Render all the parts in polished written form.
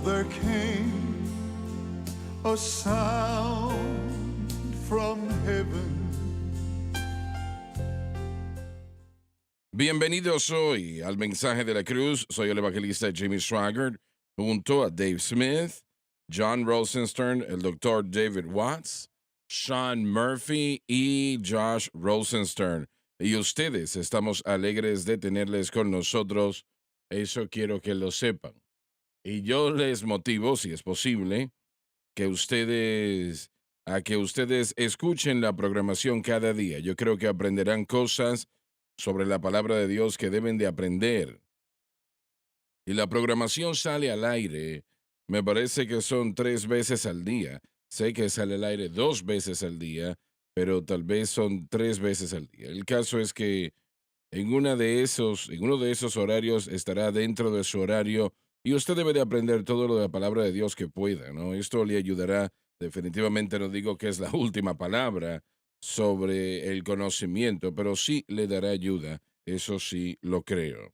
there came a sound from heaven. Bienvenidos hoy al Mensaje de la Cruz. Soy el evangelista Jimmy Swaggart, junto a Dave Smith, John Rosenstern, el doctor David Watts, Sean Murphy y Josh Rosenstern. Y ustedes, estamos alegres de tenerles con nosotros. Eso quiero que lo sepan. Y yo les motivo, si es posible, que ustedes escuchen la programación cada día. Yo creo que aprenderán cosas sobre la palabra de Dios que deben de aprender. Y la programación sale al aire, me parece que son 3 veces al día. Sé que sale al aire 2 veces al día, pero tal vez son 3 veces al día. El caso es que en uno de esos horarios estará dentro de su horario y usted debe de aprender todo lo de la palabra de Dios que pueda, ¿no? Esto le ayudará, definitivamente no digo que es la última palabra sobre el conocimiento, pero sí le dará ayuda, eso sí lo creo.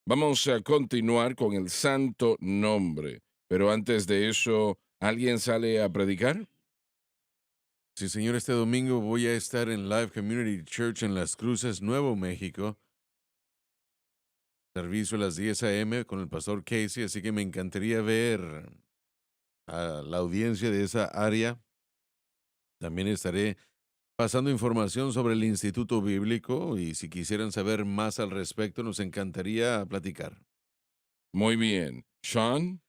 Vamos a continuar con el santo nombre, pero antes de eso, ¿alguien sale a predicar? Sí, señor, este domingo voy a estar en Life Community Church en Las Cruces, Nuevo México. Servicio a las 10 a.m. con el pastor Casey, así que me encantaría ver a la audiencia de esa área. También estaré pasando información sobre el Instituto Bíblico y si quisieran saber más al respecto, nos encantaría platicar. Muy bien. Sean,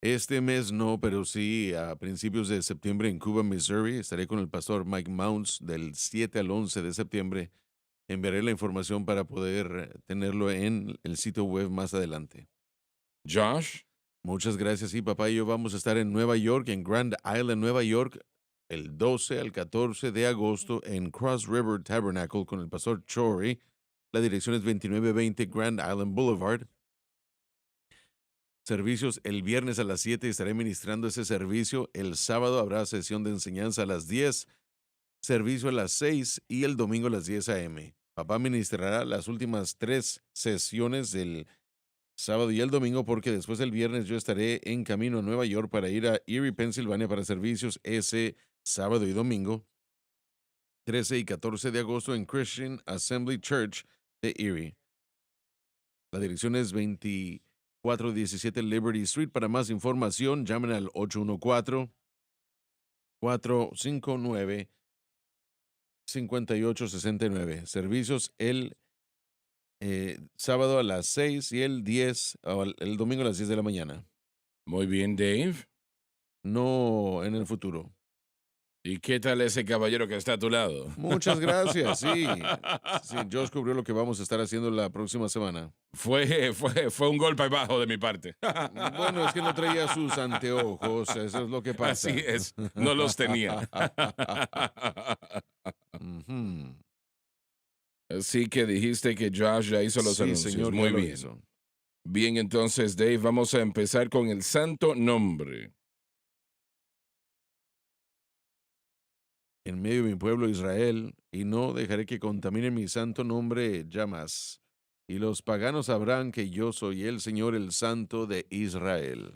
Este mes no, pero sí a principios de septiembre en Cuba, Missouri. Estaré con el pastor Mike Mounts del 7 al 11 de septiembre. Enviaré la información para poder tenerlo en el sitio web más adelante. Josh, Muchas gracias. Sí, papá y yo vamos a estar en Nueva York, en Grand Island, Nueva York, el 12 al 14 de agosto en Cross River Tabernacle con el pastor Chory. La dirección es 2920 Grand Island Boulevard. Servicios el viernes a las 7, estaré ministrando ese servicio. El sábado habrá sesión de enseñanza a las 10, servicio a las 6 y el domingo a las 10 a.m. Papá ministrará las últimas 3 sesiones del sábado y el domingo porque después del viernes yo estaré en camino a Nueva York para ir a Erie, Pensilvania para servicios ese sábado y domingo, 13 y 14 de agosto en Christian Assembly Church de Erie. La dirección es 2417 Liberty Street. Para más información, llamen al 814-459-5869. Servicios el sábado a las 6 y el 10, o el domingo a las 10 de la mañana. muy bien, Dave. No en el futuro. ¿Y qué tal ese caballero que está a tu lado? Muchas gracias, sí. Sí, Josh cubrió lo que vamos a estar haciendo la próxima semana. Fue un golpe bajo de mi parte. Bueno, es que no traía sus anteojos, eso es lo que pasa. Así es, no los tenía. Ujú. Así que dijiste que Josh ya hizo los Sí, anuncios. señor, ya Muy lo bien. hizo. Bien, entonces, Dave, vamos a empezar con el santo nombre. En medio de mi pueblo Israel, y no dejaré que contamine mi santo nombre llamas. Y los paganos sabrán que yo soy el Señor, el Santo de Israel.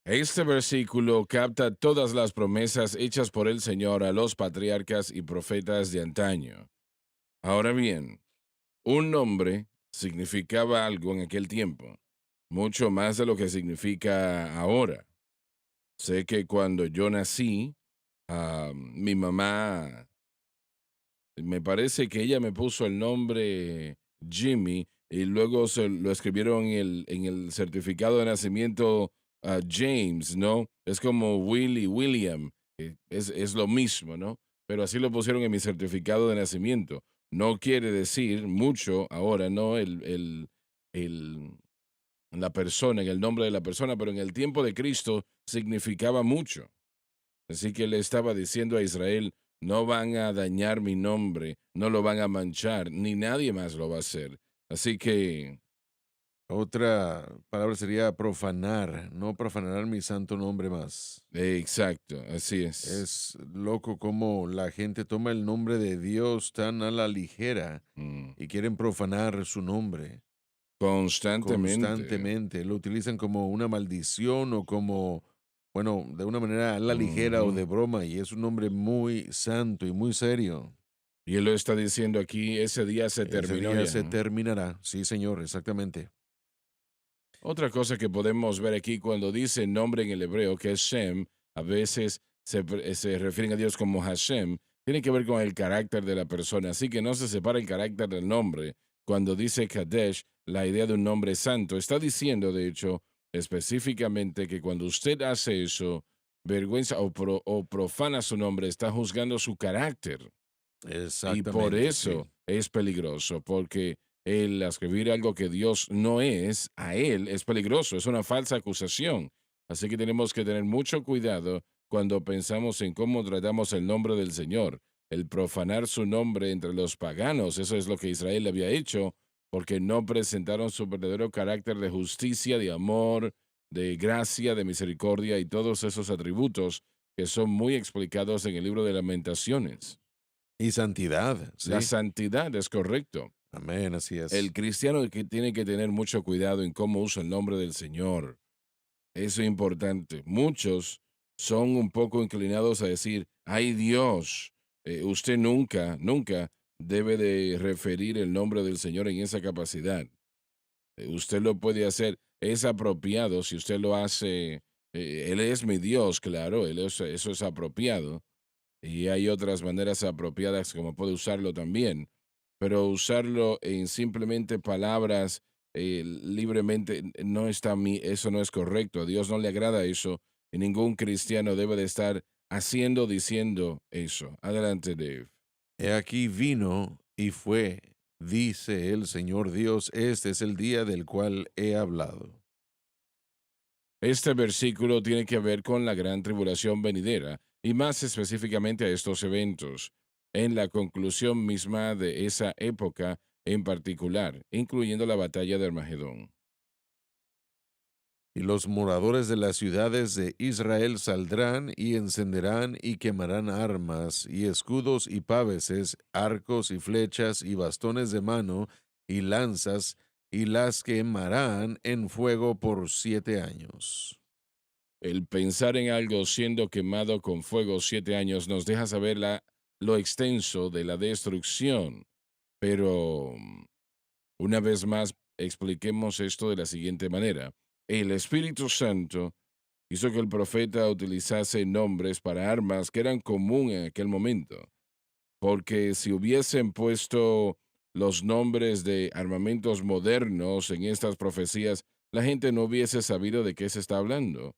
Este versículo capta todas las promesas hechas por el Señor a los patriarcas y profetas de antaño. Ahora bien, un nombre significaba algo en aquel tiempo, mucho más de lo que significa ahora. Sé que cuando yo nací, mi mamá, me parece que ella me puso el nombre Jimmy y luego se lo escribieron en el certificado de nacimiento James, ¿no? Es como Willy, William, es lo mismo, ¿no? Pero así lo pusieron en mi certificado de nacimiento. No quiere decir mucho ahora, ¿no? El, la persona, en el nombre de la persona, pero en el tiempo de Cristo significaba mucho. Así que le estaba diciendo a Israel, no van a dañar mi nombre, no lo van a manchar, ni nadie más lo va a hacer. Así que, Otra palabra sería profanar. No profanarán mi santo nombre más. exacto, así es. Es loco cómo la gente toma el nombre de Dios tan a la ligera Mm, y quieren profanar su nombre constantemente. constantemente. Lo utilizan como una maldición o como bueno, de una manera a la ligera o Ujú. de broma, y es un nombre muy santo y muy serio. Y él lo está diciendo aquí, ese día se Ese terminó día se ya. terminará. Sí, señor, exactamente. Otra cosa que podemos ver aquí cuando dice nombre en el hebreo, que es Shem, a veces se refieren a Dios como Hashem, tiene que ver con el carácter de la persona, así que no se separa el carácter del nombre. Cuando dice Kadesh, la idea de un nombre santo, está diciendo, de hecho, específicamente que cuando usted hace eso, vergüenza o profana su nombre, está juzgando su carácter. Y por Exactamente, sí. eso es peligroso, porque el escribir algo que Dios no es, a él es peligroso, es una falsa acusación. Así que tenemos que tener mucho cuidado cuando pensamos en cómo tratamos el nombre del Señor. El profanar su nombre entre los paganos, eso es lo que Israel había hecho, porque no presentaron su verdadero carácter de justicia, de amor, de gracia, de misericordia y todos esos atributos que son muy explicados en el libro de Lamentaciones. Y santidad, La sí. santidad es correcto. Amén, así El es. cristiano que tiene que tener mucho cuidado en cómo usa el nombre del Señor. Eso es importante. Muchos son un poco inclinados a decir, ay Dios, usted nunca, nunca debe de referir el nombre del Señor en esa capacidad. Usted lo puede hacer, es apropiado si usted lo hace, Él es mi Dios, claro, eso es apropiado. Y hay otras maneras apropiadas como puede usarlo también, pero usarlo en simplemente palabras libremente no está eso no es correcto. A Dios no le agrada eso y ningún cristiano debe de estar haciendo, diciendo eso. Adelante, Dave. He aquí vino y fue, dice el Señor Dios, este es el día del cual he hablado. Este versículo tiene que ver con la gran tribulación venidera y más específicamente a estos eventos, en la conclusión misma de esa época en particular, incluyendo la batalla de Armagedón. Y los moradores de las ciudades de Israel saldrán y encenderán y quemarán armas y escudos y páveses, arcos y flechas y bastones de mano y lanzas, y las quemarán en fuego por 7 años. El pensar en algo siendo quemado con fuego 7 años nos deja saber lo extenso de la destrucción. Pero, una vez más, expliquemos esto de la siguiente manera. El Espíritu Santo hizo que el profeta utilizase nombres para armas que eran común en aquel momento, porque si hubiesen puesto los nombres de armamentos modernos en estas profecías, la gente no hubiese sabido de qué se está hablando.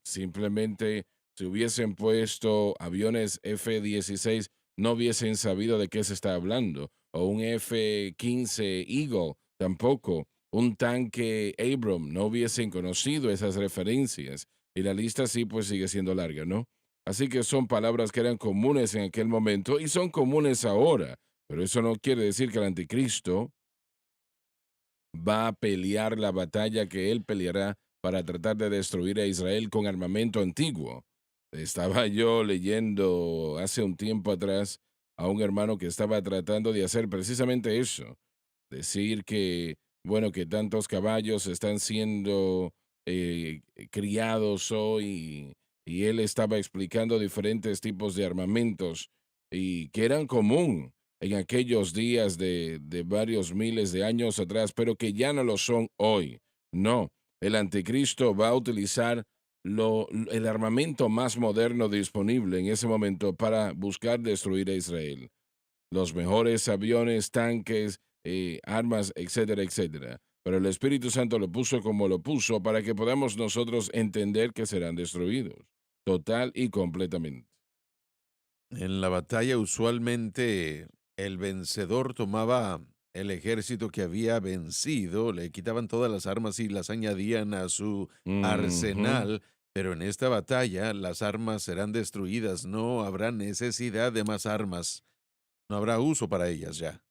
Simplemente, si hubiesen puesto aviones F-16, no hubiesen sabido de qué se está hablando. O un F-15 Eagle, tampoco. Un tanque Abram, no hubiesen conocido esas referencias. Y la lista sí, pues sigue siendo larga, ¿no? Así que son palabras que eran comunes en aquel momento y son comunes ahora. Pero eso no quiere decir que el anticristo va a pelear la batalla que él peleará para tratar de destruir a Israel con armamento antiguo. Estaba yo leyendo hace un tiempo atrás a un hermano que estaba tratando de hacer precisamente eso, decir que, bueno, que tantos caballos están siendo criados hoy y él estaba explicando diferentes tipos de armamentos y que eran común en aquellos días de varios miles de años atrás, pero que ya no lo son hoy. No, el anticristo va a utilizar el armamento más moderno disponible en ese momento para buscar destruir a Israel. Los mejores aviones, tanques, armas, etcétera, etcétera. Pero el Espíritu Santo lo puso como lo puso para que podamos nosotros entender que serán destruidos, total y completamente. En la batalla usualmente el vencedor tomaba el ejército que había vencido, le quitaban todas las armas y las añadían a su Ujú. arsenal, pero en esta batalla las armas serán destruidas, no habrá necesidad de más armas, no habrá uso para ellas ya.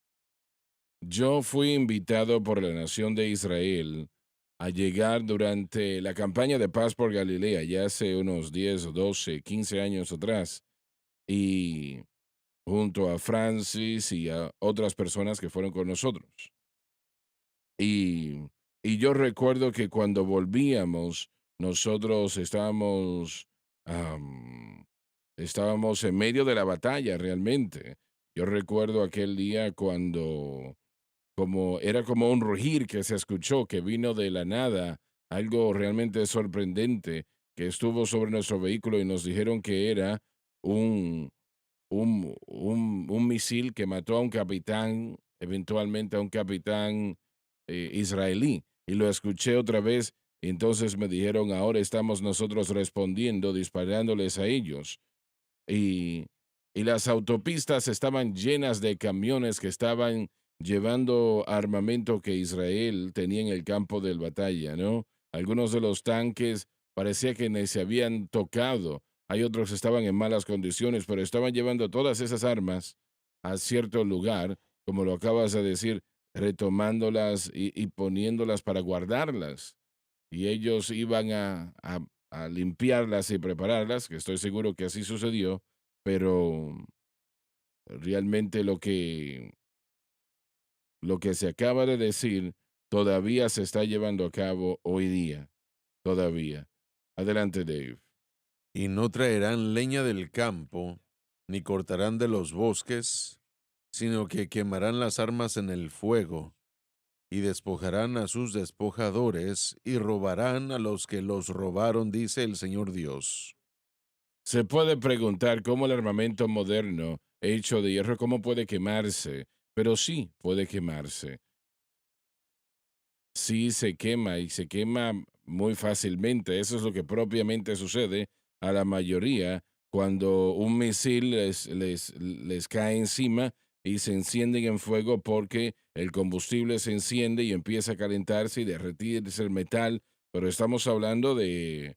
Yo fui invitado por la nación de Israel a llegar durante la campaña de paz por Galilea, ya hace unos 10, 12, 15 años atrás, y junto a Francis y a otras personas que fueron con nosotros. Y, y yo recuerdo que cuando volvíamos, nosotros estábamos en medio de la batalla realmente. Yo recuerdo aquel día cuando era como un rugir que se escuchó, que vino de la nada, algo realmente sorprendente que estuvo sobre nuestro vehículo y nos dijeron que era un, un misil que mató a un capitán, eventualmente a un capitán israelí. Y lo escuché otra vez y entonces me dijeron, ahora estamos nosotros respondiendo, disparándoles a ellos. Y, y las autopistas estaban llenas de camiones que estaban llevando armamento que Israel tenía en el campo de batalla, ¿no? Algunos de los tanques parecía que ni se habían tocado. Hay otros que estaban en malas condiciones, pero estaban llevando todas esas armas a cierto lugar, como lo acabas de decir, retomándolas y poniéndolas para guardarlas. Y ellos iban a limpiarlas y prepararlas, que estoy seguro que así sucedió, pero realmente lo que se acaba de decir todavía se está llevando a cabo hoy día, todavía. Adelante, Dave. Y no traerán leña del campo, ni cortarán de los bosques, sino que quemarán las armas en el fuego, y despojarán a sus despojadores, y robarán a los que los robaron, dice el Señor Dios. Se puede preguntar cómo el armamento moderno hecho de hierro, cómo puede quemarse, pero sí puede quemarse. Sí se quema y se quema muy fácilmente. Eso es lo que propiamente sucede a la mayoría cuando un misil les cae encima y se encienden en fuego porque el combustible se enciende y empieza a calentarse y derretirse el metal. Pero estamos hablando de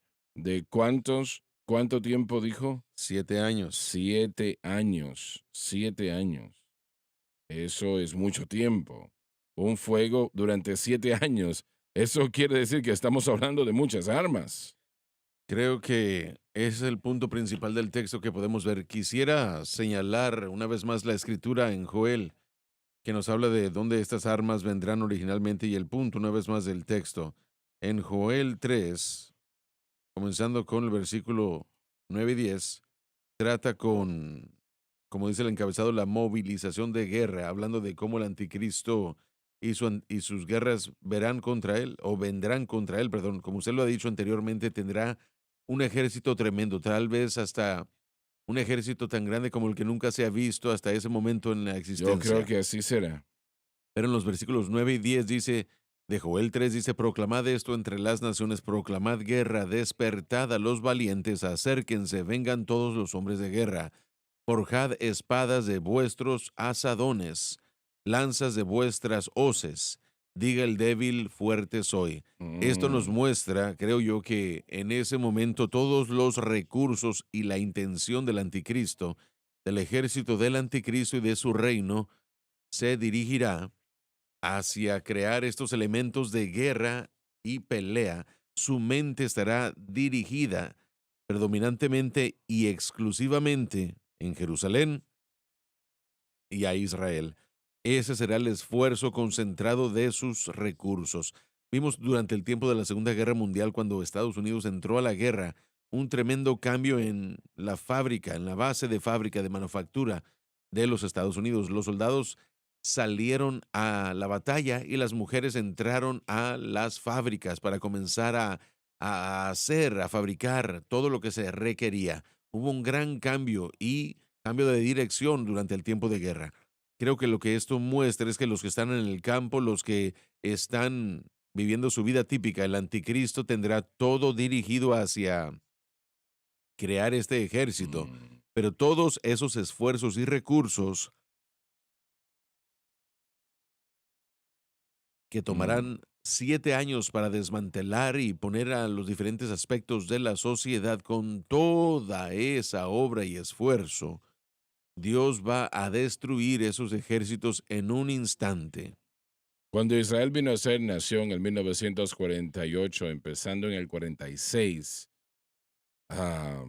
¿cuánto tiempo dijo? 7 años. 7 años. 7 años. Eso es mucho tiempo. Un fuego durante 7 años. Eso quiere decir que estamos hablando de muchas armas. Creo que ese es el punto principal del texto que podemos ver. Quisiera señalar una vez más la escritura en Joel, que nos habla de dónde estas armas vendrán originalmente y el punto una vez más del texto. En Joel 3, comenzando con el versículo 9 y 10, trata con, como dice el encabezado, la movilización de guerra, hablando de cómo el anticristo y sus guerras verán contra él, o vendrán contra él, perdón, como usted lo ha dicho anteriormente, tendrá un ejército tremendo, tal vez hasta un ejército tan grande como el que nunca se ha visto hasta ese momento en la Yo creo existencia. que así será. Pero en los versículos 9 y 10 dice, de Joel 3 dice, proclamad esto entre las naciones, proclamad guerra, despertad a los valientes, acérquense, vengan todos los hombres de guerra, forjad espadas de vuestros asadones, lanzas de vuestras hoces, diga el débil, fuerte soy. Esto nos Mm, muestra, creo yo, que en ese momento todos los recursos y la intención del anticristo, del ejército del anticristo y de su reino, se dirigirá hacia crear estos elementos de guerra y pelea. Su mente estará dirigida predominantemente y exclusivamente en Jerusalén y a Israel. Ese será el esfuerzo concentrado de sus recursos. Vimos durante el tiempo de la Segunda Guerra Mundial, cuando Estados Unidos entró a la guerra, un tremendo cambio en la fábrica, en la base de fábrica de manufactura de los Estados Unidos. Los soldados salieron a la batalla y las mujeres entraron a las fábricas para comenzar a hacer, a fabricar todo lo que se requería. Hubo un gran cambio y cambio de dirección durante el tiempo de guerra. Creo que lo que esto muestra es que los que están en el campo, los que están viviendo su vida típica, el anticristo tendrá todo dirigido hacia crear este ejército, mm, pero todos esos esfuerzos y recursos que mm. tomarán 7 años para desmantelar y poner a los diferentes aspectos de la sociedad con toda esa obra y esfuerzo, Dios va a destruir esos ejércitos en un instante. Cuando Israel vino a ser nación en 1948, empezando en el 46, ah,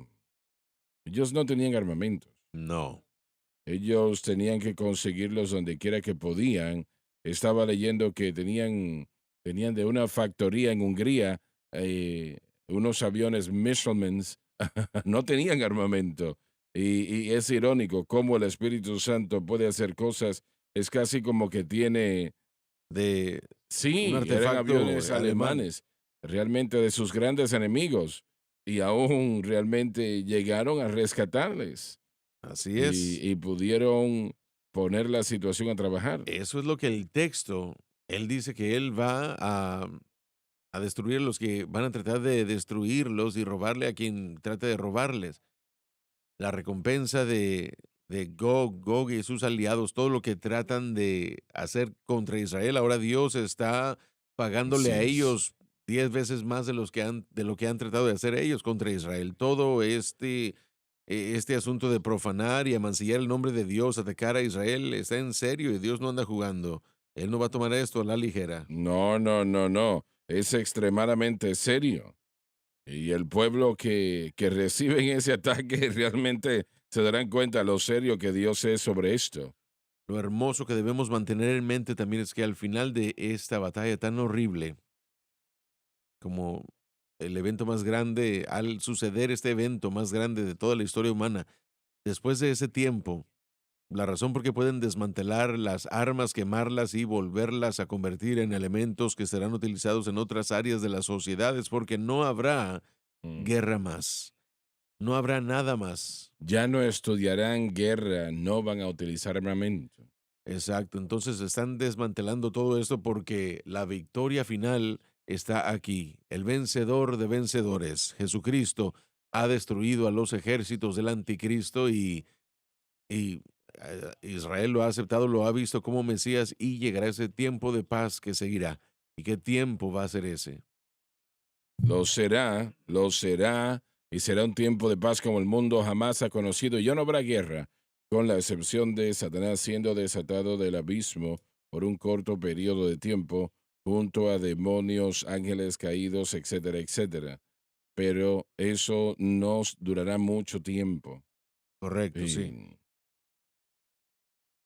ellos no tenían armamentos. No. Ellos tenían que conseguirlos donde quiera que podían. Estaba leyendo que tenían de una factoría en Hungría, unos aviones Mishelmans no tenían armamento. Y es irónico cómo el Espíritu Santo puede hacer cosas. Es casi como que tiene, De un sí, eran artefacto aviones alemán. alemanes, realmente de sus grandes enemigos. Y aún realmente llegaron a rescatarles Así es. y pudieron poner la situación a trabajar. Eso es lo que el texto, él dice que él va a destruir a los que van a tratar de destruirlos y robarle a quien trate de robarles. La recompensa de Gog y sus aliados, todo lo que tratan de hacer contra Israel, ahora Dios está pagándole Así a es. ellos 10 veces más de lo que han tratado de hacer ellos contra Israel. Todo este asunto de profanar y amancillar el nombre de Dios, atacar a Israel, está en serio y Dios no anda jugando. Él no va a tomar esto a la ligera. No, no, no, no. Es extremadamente serio. Y el pueblo que reciben ese ataque realmente se darán cuenta lo serio que Dios es sobre esto. Lo hermoso que debemos mantener en mente también es que al final de esta batalla tan horrible, como el evento más grande, al suceder este evento más grande de toda la historia humana, después de ese tiempo, la razón por qué pueden desmantelar las armas, quemarlas y volverlas a convertir en elementos que serán utilizados en otras áreas de la sociedad es porque no habrá Mm. guerra más, no habrá nada más. Ya no estudiarán guerra, no van a utilizar armamento. Exacto, entonces están desmantelando todo esto porque la victoria final está aquí. El vencedor de vencedores, Jesucristo, ha destruido a los ejércitos del anticristo y Israel lo ha aceptado, lo ha visto como Mesías y llegará ese tiempo de paz que seguirá. ¿Y qué tiempo va a ser ese? Lo será, y será un tiempo de paz como el mundo jamás ha conocido. Ya no habrá guerra, con la excepción de Satanás siendo desatado del abismo por un corto periodo de tiempo, junto a demonios, ángeles caídos, etcétera, etcétera. Pero eso no durará mucho tiempo. Correcto, sí. Y,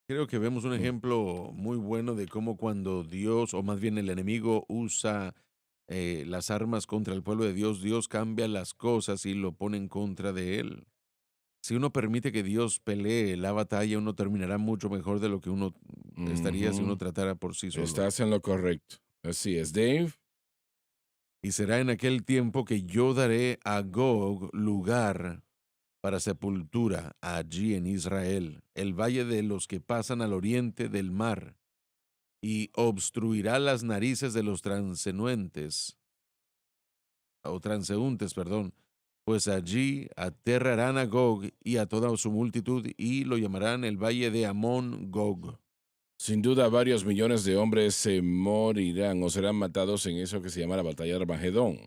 Creo que vemos un mm, ejemplo muy bueno de cómo cuando Dios, o más bien el enemigo, usa las armas contra el pueblo de Dios, Dios cambia las cosas y lo pone en contra de él. Si uno permite que Dios pelee la batalla, uno terminará mucho mejor de lo que uno estaría si uno ujú, tratara por sí solo. estás en lo correcto. Así es, Dave. Y será en aquel tiempo que yo daré a Gog lugar para sepultura allí en Israel, el valle de los que pasan al oriente del mar, y obstruirá las narices de los transeúntes, perdón, pues allí aterrarán a Gog y a toda su multitud y lo llamarán el valle de Amón Gog. Sin duda, varios millones de hombres se morirán o serán matados en eso que se llama la batalla de Armagedón.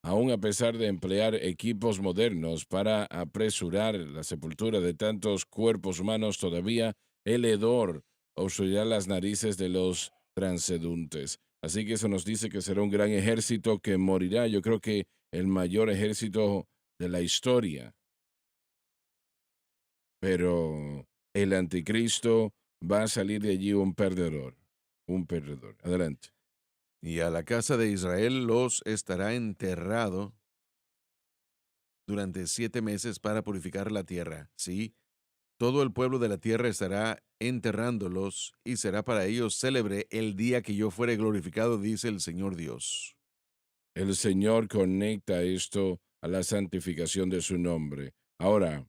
Aún a pesar de emplear equipos modernos para apresurar la sepultura de tantos cuerpos humanos, todavía el hedor obstruirá las narices de los transeduntes. Así que eso nos dice que será un gran ejército que morirá. Yo creo que el mayor ejército de la historia. Pero el anticristo va a salir de allí un perdedor. Un perdedor. Adelante. Y a la casa de Israel los estará enterrado durante 7 meses para purificar la tierra. Sí, todo el pueblo de la tierra estará enterrándolos y será para ellos célebre el día que yo fuere glorificado, dice el Señor Dios. El Señor conecta esto a la santificación de su nombre. Ahora,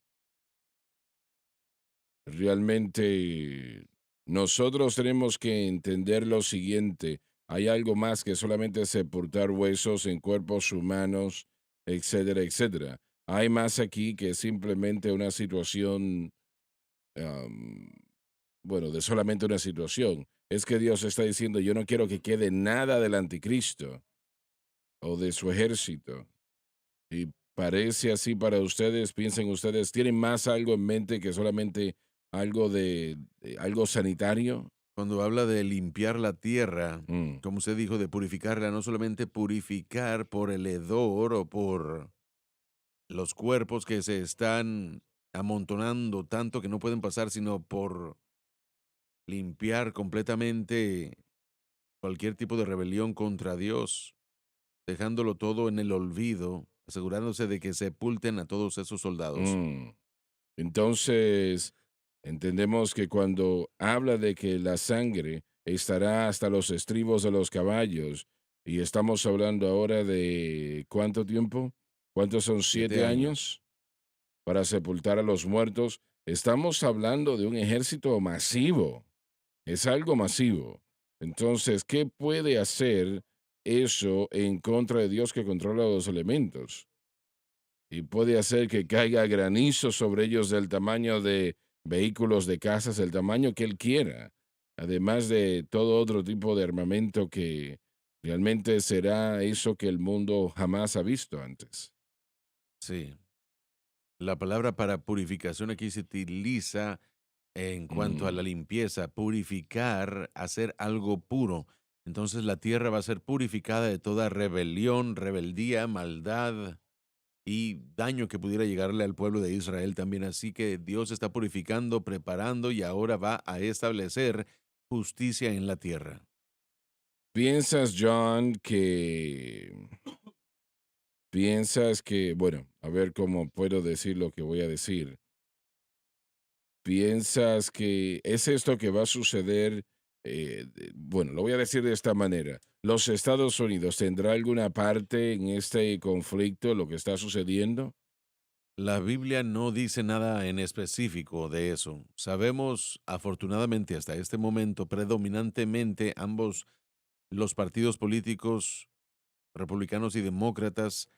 realmente nosotros tenemos que entender lo siguiente. Hay algo más que solamente sepultar huesos en cuerpos humanos, etcétera, etcétera. Hay más aquí que simplemente una situación, am, bueno, de solamente una situación. Es que Dios está diciendo, yo no quiero que quede nada del anticristo o de su ejército. Y parece así para ustedes, piensen ustedes, ¿tienen más algo en mente que solamente algo de algo sanitario? Cuando habla de limpiar la tierra, Mm, como usted dijo, de purificarla, no solamente purificar por el hedor o por los cuerpos que se están amontonando tanto que no pueden pasar, sino por limpiar completamente cualquier tipo de rebelión contra Dios. dejándolo todo en el olvido, asegurándose de que sepulten a todos esos soldados. Mm. Entonces, entendemos que cuando habla de que la sangre estará hasta los estribos de los caballos, y estamos hablando ahora de ¿cuánto tiempo? ¿Cuántos son 7 años. ¿7 años? Para sepultar a los muertos. Estamos hablando de un ejército masivo. Es algo masivo. Entonces, ¿qué puede hacer eso en contra de Dios que controla los elementos? Y puede hacer que caiga granizo sobre ellos del tamaño de vehículos de casas, el tamaño que él quiera, además de todo otro tipo de armamento que realmente será eso que el mundo jamás ha visto antes. Sí. La palabra para purificación aquí se utiliza en cuanto a la Mm. limpieza, purificar, hacer algo puro. Entonces la tierra va a ser purificada de toda rebelión, rebeldía, maldad y daño que pudiera llegarle al pueblo de Israel también. Así que Dios está purificando, preparando y ahora va a establecer justicia en la tierra. ¿Piensas, John, bueno, a ver cómo puedo decir lo que voy a decir? ¿Piensas que es esto que va a suceder? Bueno, lo voy a decir de esta manera. ¿Los Estados Unidos tendrá alguna parte en este conflicto, lo que está sucediendo? La Biblia no dice nada en específico de eso. Sabemos, afortunadamente, hasta este momento, predominantemente ambos los partidos políticos, republicanos y demócratas,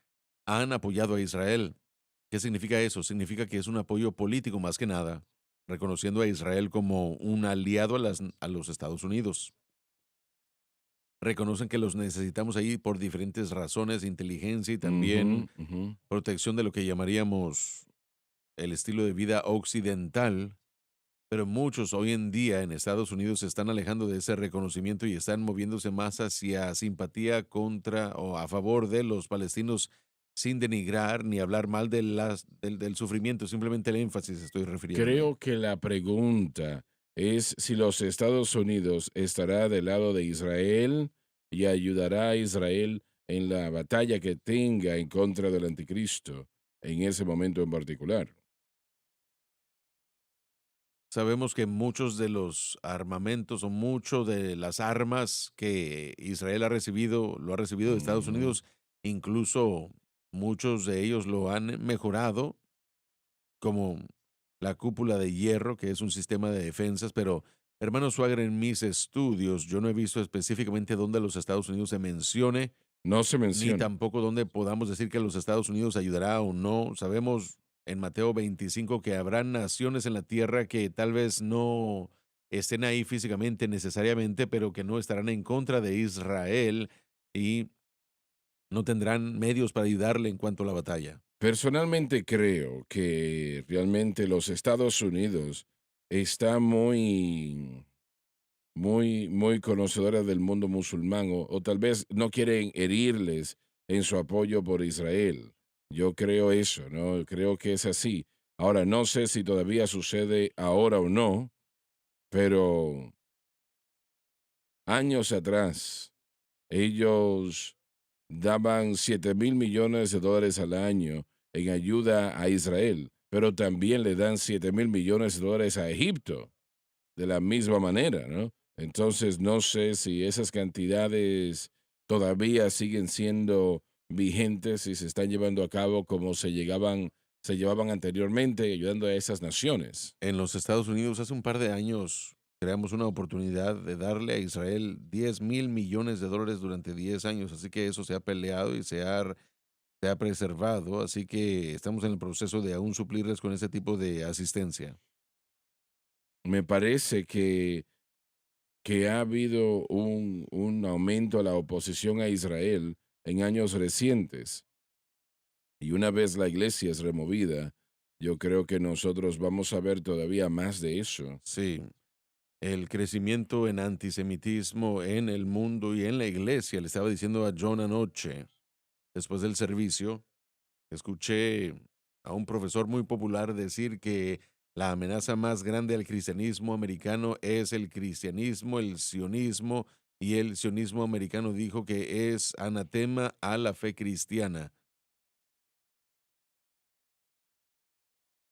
han apoyado a Israel. ¿Qué significa eso? Significa que es un apoyo político más que nada, reconociendo a Israel como un aliado a los Estados Unidos. Reconocen que los necesitamos ahí por diferentes razones, inteligencia y también Ujú, ujú. protección de lo que llamaríamos el estilo de vida occidental. Pero muchos hoy en día en Estados Unidos se están alejando de ese reconocimiento y están moviéndose más hacia simpatía contra o a favor de los palestinos sin denigrar ni hablar mal del sufrimiento, simplemente el énfasis estoy refiriéndome. Creo que la pregunta es si los Estados Unidos estará del lado de Israel y ayudará a Israel en la batalla que tenga en contra del anticristo en ese momento en particular. Sabemos que muchos de los armamentos o mucho de las armas que Israel ha recibido, lo ha recibido de Estados Ujú. Unidos, incluso muchos de ellos lo han mejorado como la cúpula de hierro, que es un sistema de defensas, pero hermano Suagre, en mis estudios yo no he visto específicamente dónde los Estados Unidos se mencione, No se ni menciona. tampoco dónde podamos decir que los Estados Unidos ayudará o no. Sabemos en Mateo 25 que habrá naciones en la tierra que tal vez no estén ahí físicamente necesariamente, pero que no estarán en contra de Israel y no tendrán medios para ayudarle en cuanto a la batalla. Personalmente creo que realmente los Estados Unidos está muy conocedora del mundo musulmán o tal vez no quieren herirles en su apoyo por Israel. Yo creo eso, ¿no? Creo que es así. Ahora, no sé si todavía sucede ahora o no, pero años atrás ellos daban $7,000 millones al año en ayuda a Israel, pero también le dan $7,000 millones a Egipto de la misma manera, ¿no? Entonces, no sé si esas cantidades todavía siguen siendo vigentes y se están llevando a cabo como se llevaban anteriormente, ayudando a esas naciones. En los Estados Unidos hace un par de años creamos una oportunidad de darle a Israel $10,000 millones durante 10 años, así que eso se ha peleado y se ha preservado, así que estamos en el proceso de aún suplirles con ese tipo de asistencia. Me parece que ha habido un aumento a la oposición a Israel en años recientes. Y una vez la iglesia es removida, yo creo que nosotros vamos a ver todavía más de eso. Sí, el crecimiento en antisemitismo en el mundo y en la iglesia, le estaba diciendo a John anoche, después del servicio, escuché a un profesor muy popular decir que la amenaza más grande al cristianismo americano es el cristianismo, el sionismo y el sionismo americano dijo que es anatema a la fe cristiana,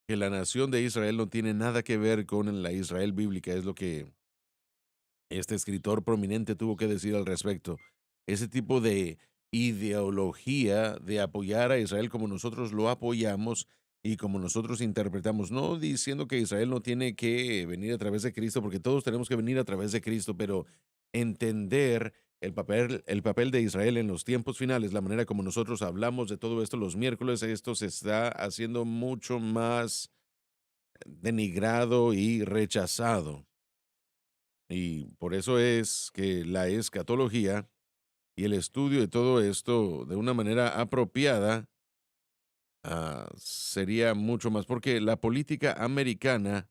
que la nación de Israel no tiene nada que ver con la Israel bíblica, es lo que este escritor prominente tuvo que decir al respecto. Ese tipo de ideología de apoyar a Israel como nosotros lo apoyamos y como nosotros interpretamos, no diciendo que Israel no tiene que venir a través de Cristo, porque todos tenemos que venir a través de Cristo, pero entender el papel de Israel en los tiempos finales, la manera como nosotros hablamos de todo esto los miércoles, esto se está haciendo mucho más denigrado y rechazado. Y por eso es que la escatología y el estudio de todo esto de una manera apropiada sería mucho más, porque la política americana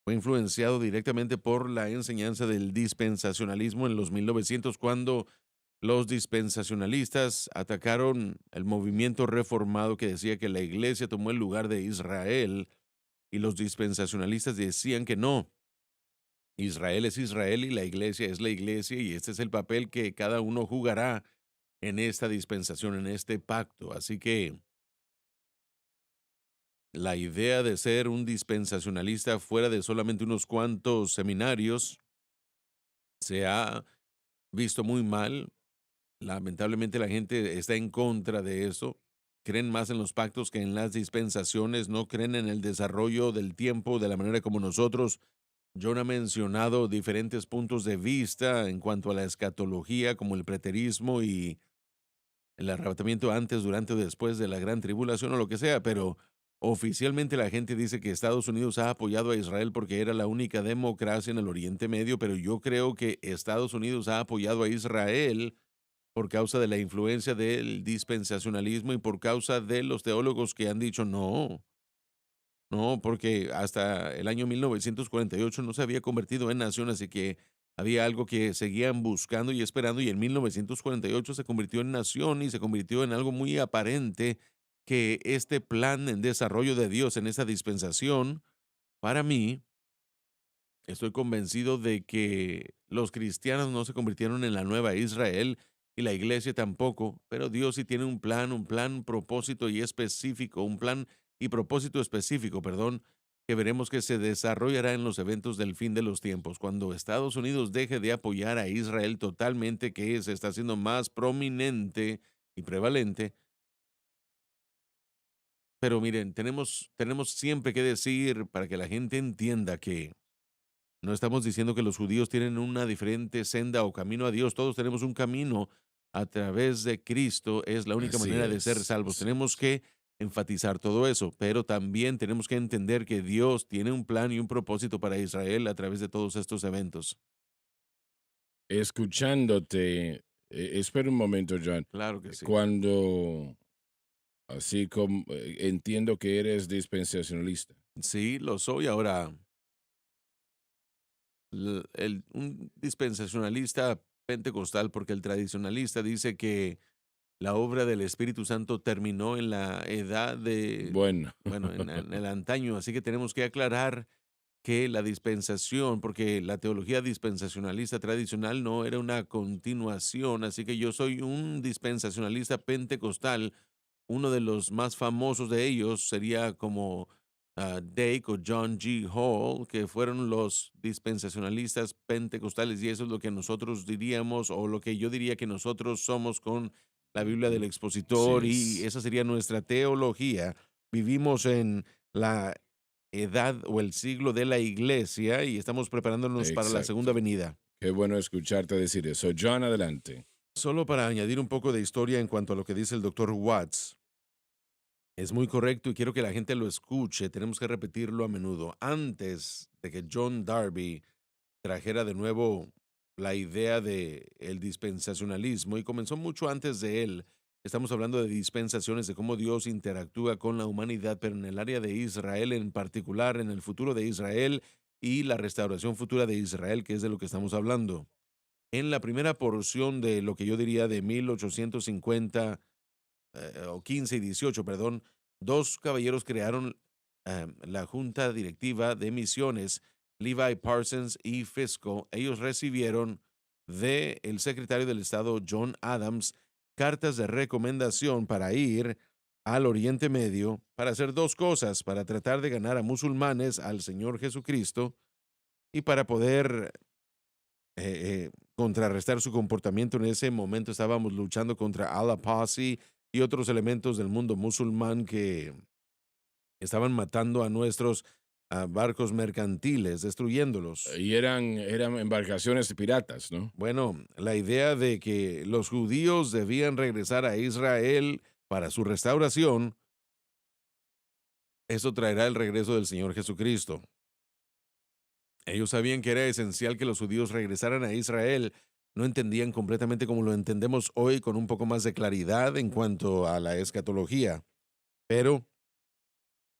fue influenciado directamente por la enseñanza del dispensacionalismo en los 1900, cuando los dispensacionalistas atacaron el movimiento reformado que decía que la iglesia tomó el lugar de Israel, y los dispensacionalistas decían que no. Israel es Israel y la iglesia es la iglesia, y este es el papel que cada uno jugará en esta dispensación, en este pacto. Así que la idea de ser un dispensacionalista fuera de solamente unos cuantos seminarios se ha visto muy mal. Lamentablemente la gente está en contra de eso. Creen más en los pactos que en las dispensaciones, no creen en el desarrollo del tiempo de la manera como nosotros. John ha mencionado diferentes puntos de vista en cuanto a la escatología, como el preterismo y el arrebatamiento antes, durante o después de la gran tribulación o lo que sea, pero oficialmente la gente dice que Estados Unidos ha apoyado a Israel porque era la única democracia en el Oriente Medio, pero yo creo que Estados Unidos ha apoyado a Israel por causa de la influencia del dispensacionalismo y por causa de los teólogos que han dicho no. No, porque hasta el año 1948 no se había convertido en nación, así que había algo que seguían buscando y esperando, y en 1948 se convirtió en nación y se convirtió en algo muy aparente que este plan en desarrollo de Dios en esa dispensación, para mí, estoy convencido de que los cristianos no se convirtieron en la nueva Israel y la iglesia tampoco, pero Dios sí tiene un plan, propósito y específico, un plan y propósito específico, perdón, que veremos que se desarrollará en los eventos del fin de los tiempos, cuando Estados Unidos deje de apoyar a Israel totalmente, que se está haciendo más prominente y prevalente. Pero miren, tenemos siempre que decir para que la gente entienda que no estamos diciendo que los judíos tienen una diferente senda o camino a Dios. Todos tenemos un camino a través de Cristo. Es la única Así manera de ser es, salvos. así Tenemos es. que enfatizar todo eso, pero también tenemos que entender que Dios tiene un plan y un propósito para Israel a través de todos estos eventos. Escuchándote, espera un momento, John. Claro que sí. Cuando, así como entiendo que eres dispensacionalista. Sí, lo soy. Ahora, un dispensacionalista pentecostal, porque el tradicionalista dice que la obra del Espíritu Santo terminó en la edad de, Bueno, bueno, en el antaño, así que tenemos que aclarar que la dispensación, porque la teología dispensacionalista tradicional no era una continuación, así que yo soy un dispensacionalista pentecostal. Uno de los más famosos de ellos sería como Dake o John G. Hall, que fueron los dispensacionalistas pentecostales, y eso es lo que nosotros diríamos, o lo que yo diría que nosotros somos con la Biblia del ujú, así expositor, y es. esa sería nuestra teología. Vivimos en la edad o el siglo de la iglesia y estamos preparándonos para la segunda Exacto. venida. Qué bueno escucharte decir eso. John, adelante. Solo para añadir un poco de historia en cuanto a lo que dice el doctor Watts. Es muy correcto y quiero que la gente lo escuche. Tenemos que repetirlo a menudo. Antes de que John Darby trajera de nuevo la idea de el dispensacionalismo, y comenzó mucho antes de él. Estamos hablando de dispensaciones, de cómo Dios interactúa con la humanidad, pero en el área de Israel en particular, en el futuro de Israel y la restauración futura de Israel, que es de lo que estamos hablando. En la primera porción de lo que yo diría de 1850 o 15 y 18, perdón, dos caballeros crearon la Junta Directiva de Misiones, Levi Parsons y Fiscal, ellos recibieron del secretario del Estado John Adams cartas de recomendación para ir al Oriente Medio para hacer dos cosas, para tratar de ganar a musulmanes al Señor Jesucristo y para poder contrarrestar su comportamiento. En ese momento estábamos luchando contra Al-Apossi y otros elementos del mundo musulmán que estaban matando a nuestros barcos mercantiles, destruyéndolos. Y eran embarcaciones piratas, ¿no? Bueno, la idea de que los judíos debían regresar a Israel para su restauración, eso traerá el regreso del Señor Jesucristo. Ellos sabían que era esencial que los judíos regresaran a Israel. No entendían completamente como lo entendemos hoy, con un poco más de claridad en cuanto a la escatología, pero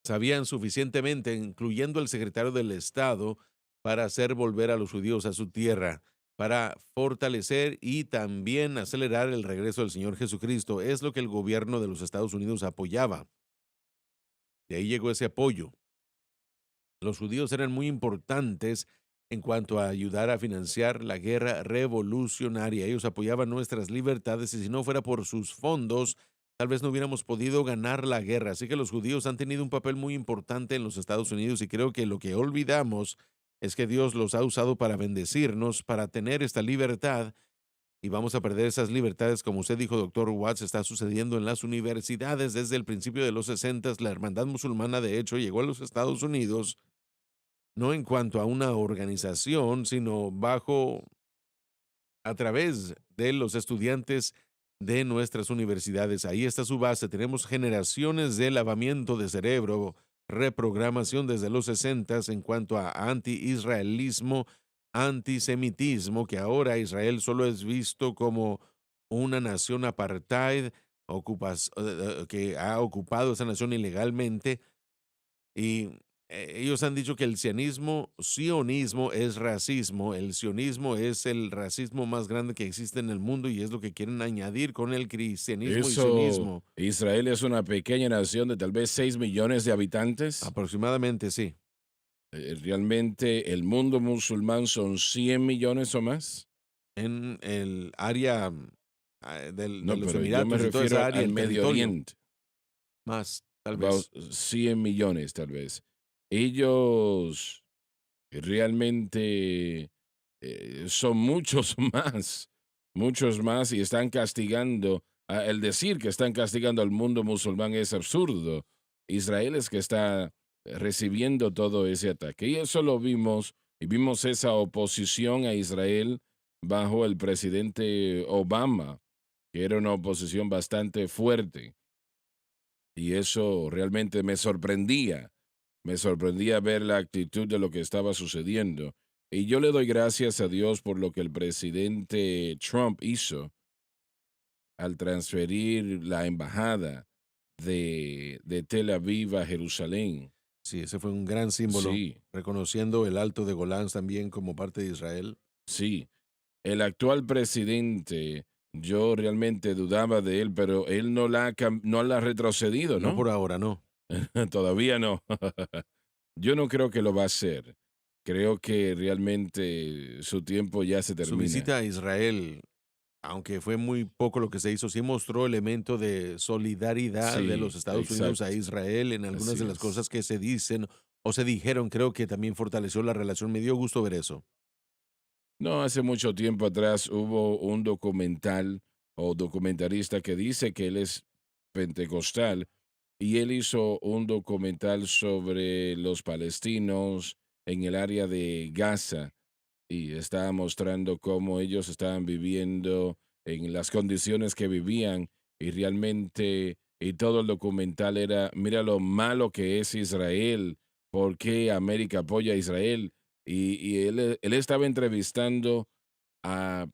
sabían suficientemente, incluyendo el secretario del Estado, para hacer volver a los judíos a su tierra, para fortalecer y también acelerar el regreso del Señor Jesucristo. Es lo que el gobierno de los Estados Unidos apoyaba. De ahí llegó ese apoyo. Los judíos eran muy importantes en cuanto a ayudar a financiar la guerra revolucionaria. Ellos apoyaban nuestras libertades y si no fuera por sus fondos, tal vez no hubiéramos podido ganar la guerra. Así que los judíos han tenido un papel muy importante en los Estados Unidos y creo que lo que olvidamos es que Dios los ha usado para bendecirnos, para tener esta libertad y vamos a perder esas libertades. Como usted dijo, doctor Watts, está sucediendo en las universidades desde el principio de los 60. La hermandad musulmana, de hecho, llegó a los Estados Unidos no en cuanto a una organización, sino a través de los estudiantes de nuestras universidades. Ahí está su base. Tenemos generaciones de lavamiento de cerebro, reprogramación desde los 60 en cuanto a anti-israelismo, antisemitismo, que ahora Israel solo es visto como una nación apartheid, que ha ocupado esa nación ilegalmente y ellos han dicho que el sionismo es racismo, el sionismo es el racismo más grande que existe en el mundo y es lo que quieren añadir con el cristianismo y Eso, sionismo. Israel es una pequeña nación de tal vez 6 millones de habitantes. Aproximadamente, sí. Realmente el mundo musulmán son 100 millones o más. En el área de No, los pero yo me Emiratos y toda refiero esa área, al el Medio territorio, Oriente. más, tal About vez. 100 millones tal vez. Ellos realmente son muchos muchos más y están castigando. El decir que están castigando al mundo musulmán es absurdo. Israel es que está recibiendo todo ese ataque. Y eso lo vimos, y vimos esa oposición a Israel bajo el presidente Obama, que era una oposición bastante fuerte. Y eso realmente me sorprendía ver la actitud de lo que estaba sucediendo. Y yo le doy gracias a Dios por lo que el presidente Trump hizo al transferir la embajada de Tel Aviv a Jerusalén. Sí, ese fue un gran símbolo, Sí, reconociendo el Alto de Golán también como parte de Israel. sí. El actual presidente, yo realmente dudaba de él, pero él no la ha retrocedido, No ¿no? por ahora, no. Todavía no. Yo no creo que lo va a hacer. Creo que realmente su tiempo ya se Su termina. visita a Israel, aunque fue muy poco lo que se hizo, sí mostró elemento de solidaridad de Sí, los Estados Unidos a exacto. Israel en algunas Así de las es. cosas que se dicen o se dijeron. Creo que también fortaleció la relación. Me dio gusto ver eso. No, hace mucho tiempo atrás hubo un documental o documentarista que dice que él es pentecostal y él hizo un documental sobre los palestinos en el área de Gaza y estaba mostrando cómo ellos estaban viviendo en las condiciones que vivían y realmente y todo el documental era, mira lo malo que es Israel, por qué América apoya a Israel y él estaba entrevistando a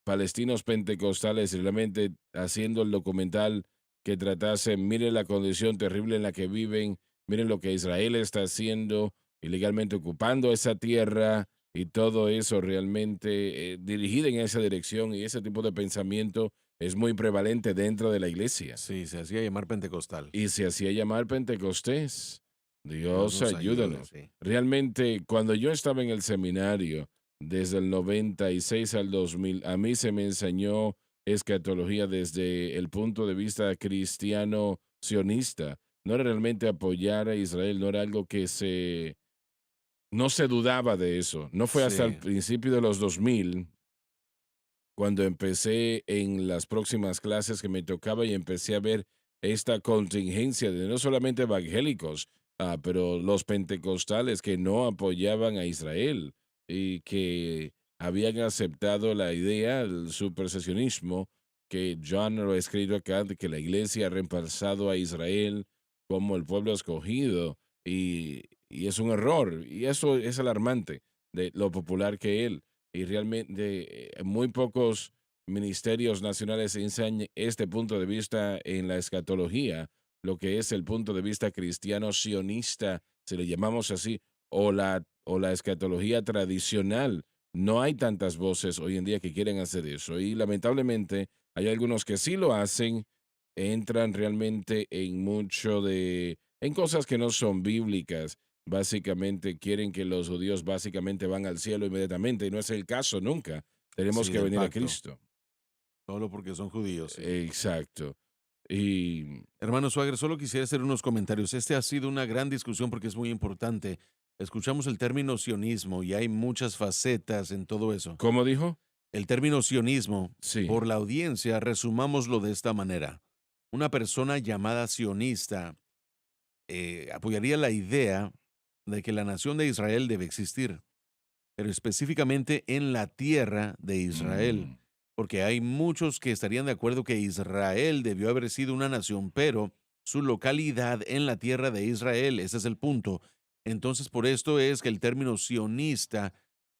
palestinos pentecostales y realmente haciendo el documental que tratase, miren la condición terrible en la que viven, miren lo que Israel está haciendo, ilegalmente ocupando esa tierra y todo eso realmente dirigido en esa dirección y ese tipo de pensamiento es muy prevalente dentro de la iglesia Sí, se hacía llamar pentecostal. y se hacía llamar Pentecostés. Dios Dios nos ayude, ayúdanos. sí. Realmente, cuando yo estaba en el seminario, desde el 96 al 2000, a mí se me enseñó escatología desde el punto de vista cristiano sionista. No era realmente apoyar a Israel, no era algo no se dudaba de eso. No fue hasta el Sí, principio de los 2000 cuando empecé en las próximas clases que me tocaba y empecé a ver esta contingencia de no solamente evangélicos, pero los pentecostales que no apoyaban a Israel y que habían aceptado la idea, el supersesionismo, que John lo ha escrito acá, de que la iglesia ha reemplazado a Israel como el pueblo escogido y es un error y eso es alarmante de lo popular que él y realmente muy pocos ministerios nacionales enseñan este punto de vista en la escatología, lo que es el punto de vista cristiano sionista, si le llamamos así, o la escatología tradicional. No hay tantas voces hoy en día que quieren hacer eso y lamentablemente hay algunos que sí lo hacen, entran realmente en en cosas que no son bíblicas. Básicamente quieren que los judíos básicamente van al cielo inmediatamente y no es el caso nunca. Tenemos sí, que del venir a pacto. Cristo. Solo porque son judíos, sí. Exacto. Y Hermano Swagger, solo quisiera hacer unos comentarios. Este ha sido una gran discusión porque es muy importante. Escuchamos el término sionismo y hay muchas facetas en todo eso. ¿cómo dijo? El término sionismo, Sí. por la audiencia, resumámoslo de esta manera. Una persona llamada sionista apoyaría la idea de que la nación de Israel debe existir, pero específicamente en la tierra de Israel, Mm, porque hay muchos que estarían de acuerdo que Israel debió haber sido una nación, pero su localidad en la tierra de Israel, ese es el punto. Entonces, por esto es que el término sionista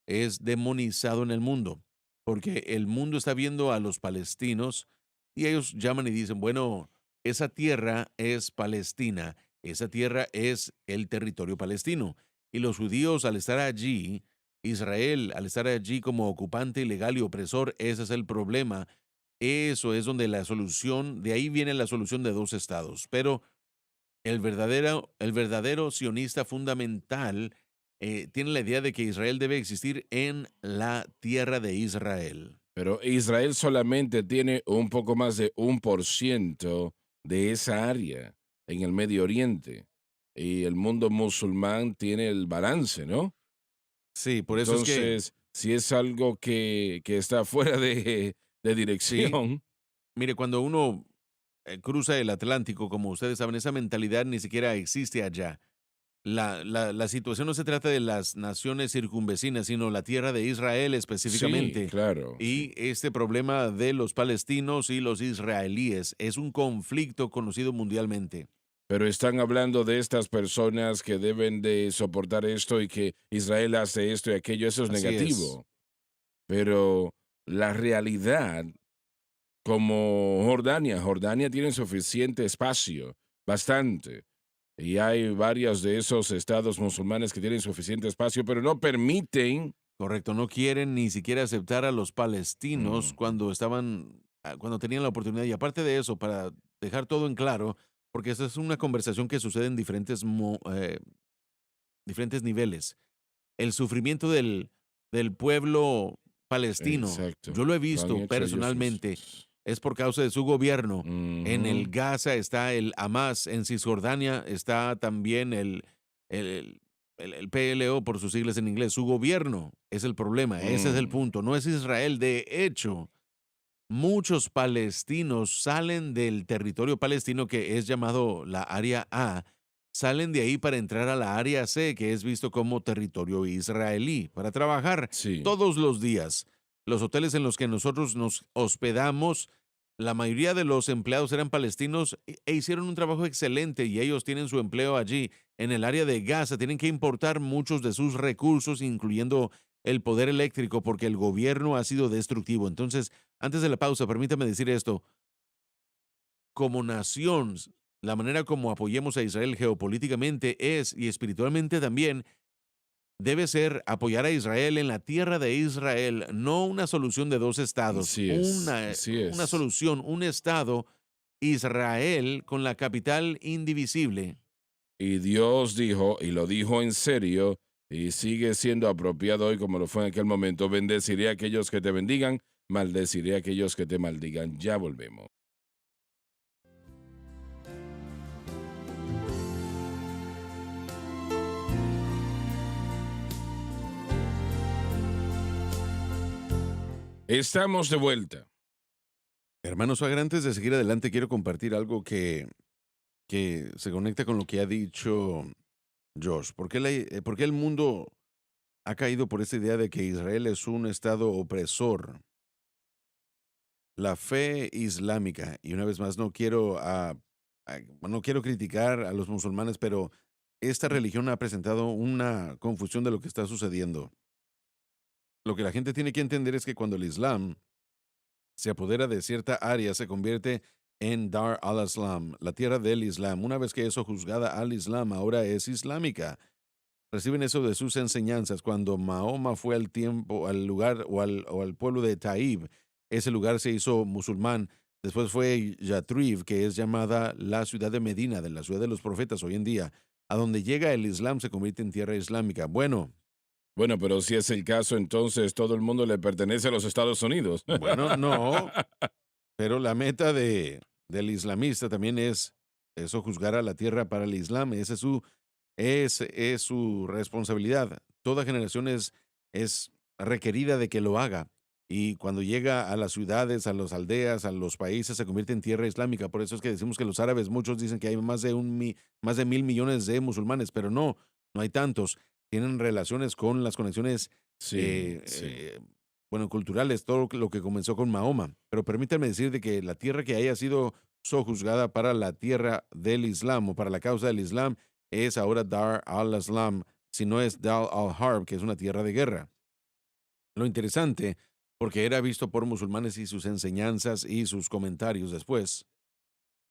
es demonizado en el mundo, porque el mundo está viendo a los palestinos y ellos llaman y dicen, bueno, esa tierra es Palestina, esa tierra es el territorio palestino. Y los judíos al estar allí, Israel, al estar allí como ocupante ilegal y opresor, ese es el problema. Eso es donde la solución, de ahí viene la solución de dos estados. Pero el verdadero sionista fundamental tiene la idea de que Israel debe existir en la tierra de Israel. pero Israel solamente tiene un poco más de 1% de esa área en el Medio Oriente. Y el mundo musulmán tiene el balance, ¿no? Sí, por eso es que, Entonces, si es algo que está fuera de sí, dirección, mire, cuando uno cruza el Atlántico, como ustedes saben, esa mentalidad ni siquiera existe allá. La situación no se trata de las naciones circunvecinas, sino la tierra de Israel sí, específicamente. claro, sí. Y este problema de los palestinos y los israelíes es un conflicto conocido mundialmente. Pero están hablando de estas personas que deben de soportar esto y que Israel hace esto y aquello, eso es Así es. negativo. Pero la realidad, como Jordania tiene suficiente espacio, bastante. Y hay varios de esos estados musulmanes que tienen suficiente espacio, pero no permiten. Correcto, no quieren ni siquiera aceptar a los palestinos Ujú, cuando cuando tenían la oportunidad. Y aparte de eso, para dejar todo en claro, porque esta es una conversación que sucede en diferentes niveles. El sufrimiento del pueblo palestino, exacto. yo lo he Lo han visto hecho ellos personalmente, mismos. es por causa de su gobierno. En Ujú, el Gaza está el Hamas, en Cisjordania está también el, el PLO por sus siglas en inglés. Su gobierno es el problema, ese es el mm. punto, no es Israel. De hecho, muchos palestinos salen del territorio palestino que es llamado la área A, salen de ahí para entrar a la área C, que es visto como territorio israelí, para trabajar Sí, todos los días. Los hoteles en los que nosotros nos hospedamos, la mayoría de los empleados eran palestinos e hicieron un trabajo excelente y ellos tienen su empleo allí. En el área de Gaza tienen que importar muchos de sus recursos, incluyendo el poder eléctrico, porque el gobierno ha sido destructivo. Entonces, antes de la pausa, permítame decir esto. Como nación, la manera como apoyemos a Israel geopolíticamente es, y espiritualmente también, debe ser apoyar a Israel en la tierra de Israel, no una solución de dos estados, así es, así una es. solución, un estado, Israel con la capital indivisible. Y Dios dijo, y lo dijo en serio, y sigue siendo apropiado hoy como lo fue en aquel momento, bendeciré a aquellos que te bendigan, maldeciré a aquellos que te maldigan. Ya volvemos. Estamos de vuelta. Hermanos, antes de seguir adelante, quiero compartir algo que se conecta con lo que ha dicho Josh. ¿Por qué el mundo ha caído por esta idea de que Israel es un estado opresor? La fe islámica, y una vez más no quiero criticar a los musulmanes, pero esta religión ha presentado una confusión de lo que está sucediendo. Lo que la gente tiene que entender es que cuando el Islam se apodera de cierta área, se convierte en Dar al-Islam, la tierra del Islam. Una vez que eso juzgada al Islam, ahora es islámica. Reciben eso de sus enseñanzas. Cuando Mahoma fue al lugar o al pueblo de Taib, ese lugar se hizo musulmán. Después fue Yatrib, que es llamada la ciudad de Medina, de la ciudad de los profetas hoy en día. A donde llega el Islam se convierte en tierra islámica. Bueno, pero si es el caso, entonces todo el mundo le pertenece a los Estados Unidos. Bueno, no, pero la meta del islamista también es eso, juzgar a la tierra para el Islam. Es su responsabilidad. Toda generación es requerida de que lo haga. Y cuando llega a las ciudades, a las aldeas, a los países, se convierte en tierra islámica. Por eso es que decimos que los árabes, muchos dicen que hay más de 1.000 millones de musulmanes, pero no hay tantos. Tienen relaciones con las conexiones, Sí, sí. bueno, culturales, todo lo que comenzó con Mahoma. Pero permítanme decir de que la tierra que haya sido sojuzgada para la tierra del Islam o para la causa del Islam es ahora Dar al-Islam, si no es Dar al-Harb, que es una tierra de guerra. Lo interesante, porque era visto por musulmanes y sus enseñanzas y sus comentarios después,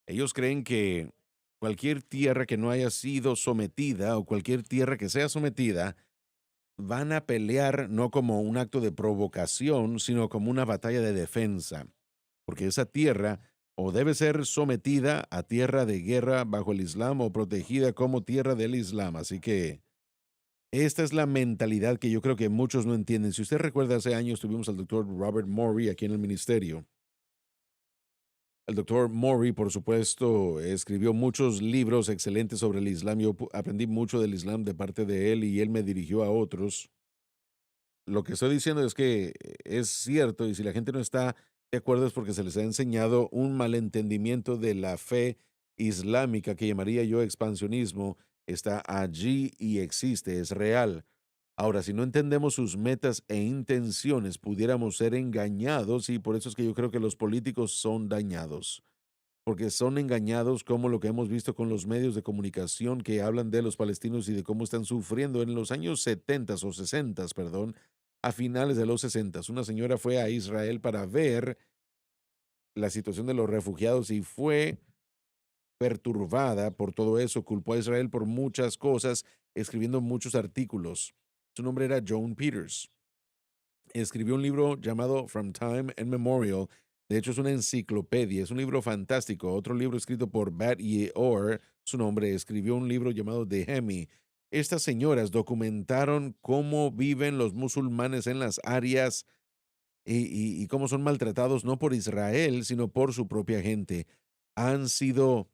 ellos creen que cualquier tierra que no haya sido sometida o cualquier tierra que sea sometida, van a pelear no como un acto de provocación, sino como una batalla de defensa, porque esa tierra o debe ser sometida a tierra de guerra bajo el Islam o protegida como tierra del Islam. Así que esta es la mentalidad que yo creo que muchos no entienden. Si usted recuerda, hace años tuvimos al doctor Robert Morey aquí en el ministerio. El doctor Morey, por supuesto, escribió muchos libros excelentes sobre el Islam. Yo aprendí mucho del Islam de parte de él y él me dirigió a otros. Lo que estoy diciendo es que es cierto y si la gente no está de acuerdo es porque se les ha enseñado un malentendimiento de la fe islámica que llamaría yo expansionismo. Está allí y existe, es real. Ahora, si no entendemos sus metas e intenciones, pudiéramos ser engañados y por eso es que yo creo que los políticos son dañados, porque son engañados como lo que hemos visto con los medios de comunicación que hablan de los palestinos y de cómo están sufriendo en los años 70 o 60, perdón, a finales de los 60. Una señora fue a Israel para ver la situación de los refugiados y fue perturbada por todo eso, culpó a Israel por muchas cosas, escribiendo muchos artículos. Su nombre era Joan Peters. Escribió un libro llamado From Time and Memorial. De hecho, es una enciclopedia, es un libro fantástico. Otro libro escrito por Bat Ye'or, su nombre, escribió un libro llamado The Hemi. Estas señoras documentaron cómo viven los musulmanes en las áreas y cómo son maltratados no por Israel, sino por su propia gente. Han sido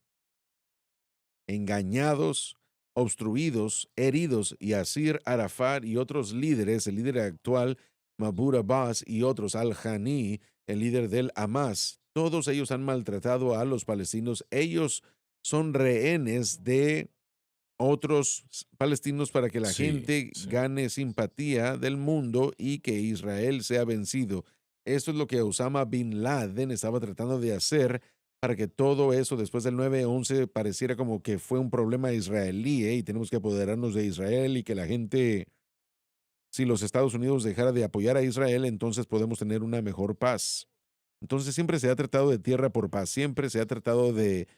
engañados, obstruidos, heridos, y Yasir Arafat y otros líderes, el líder actual, Mahmoud Abbas y otros, Al-Hani, el líder del Hamas, todos ellos han maltratado a los palestinos. Ellos son rehenes de otros palestinos para que la Sí, gente sí. gane simpatía del mundo y que Israel sea vencido. Esto es lo que Osama Bin Laden estaba tratando de hacer para que todo eso después del 9/11 pareciera como que fue un problema israelí, y tenemos que apoderarnos de Israel y que la gente, si los Estados Unidos dejara de apoyar a Israel, entonces podemos tener una mejor paz. Entonces siempre se ha tratado de tierra por paz, siempre se ha tratado de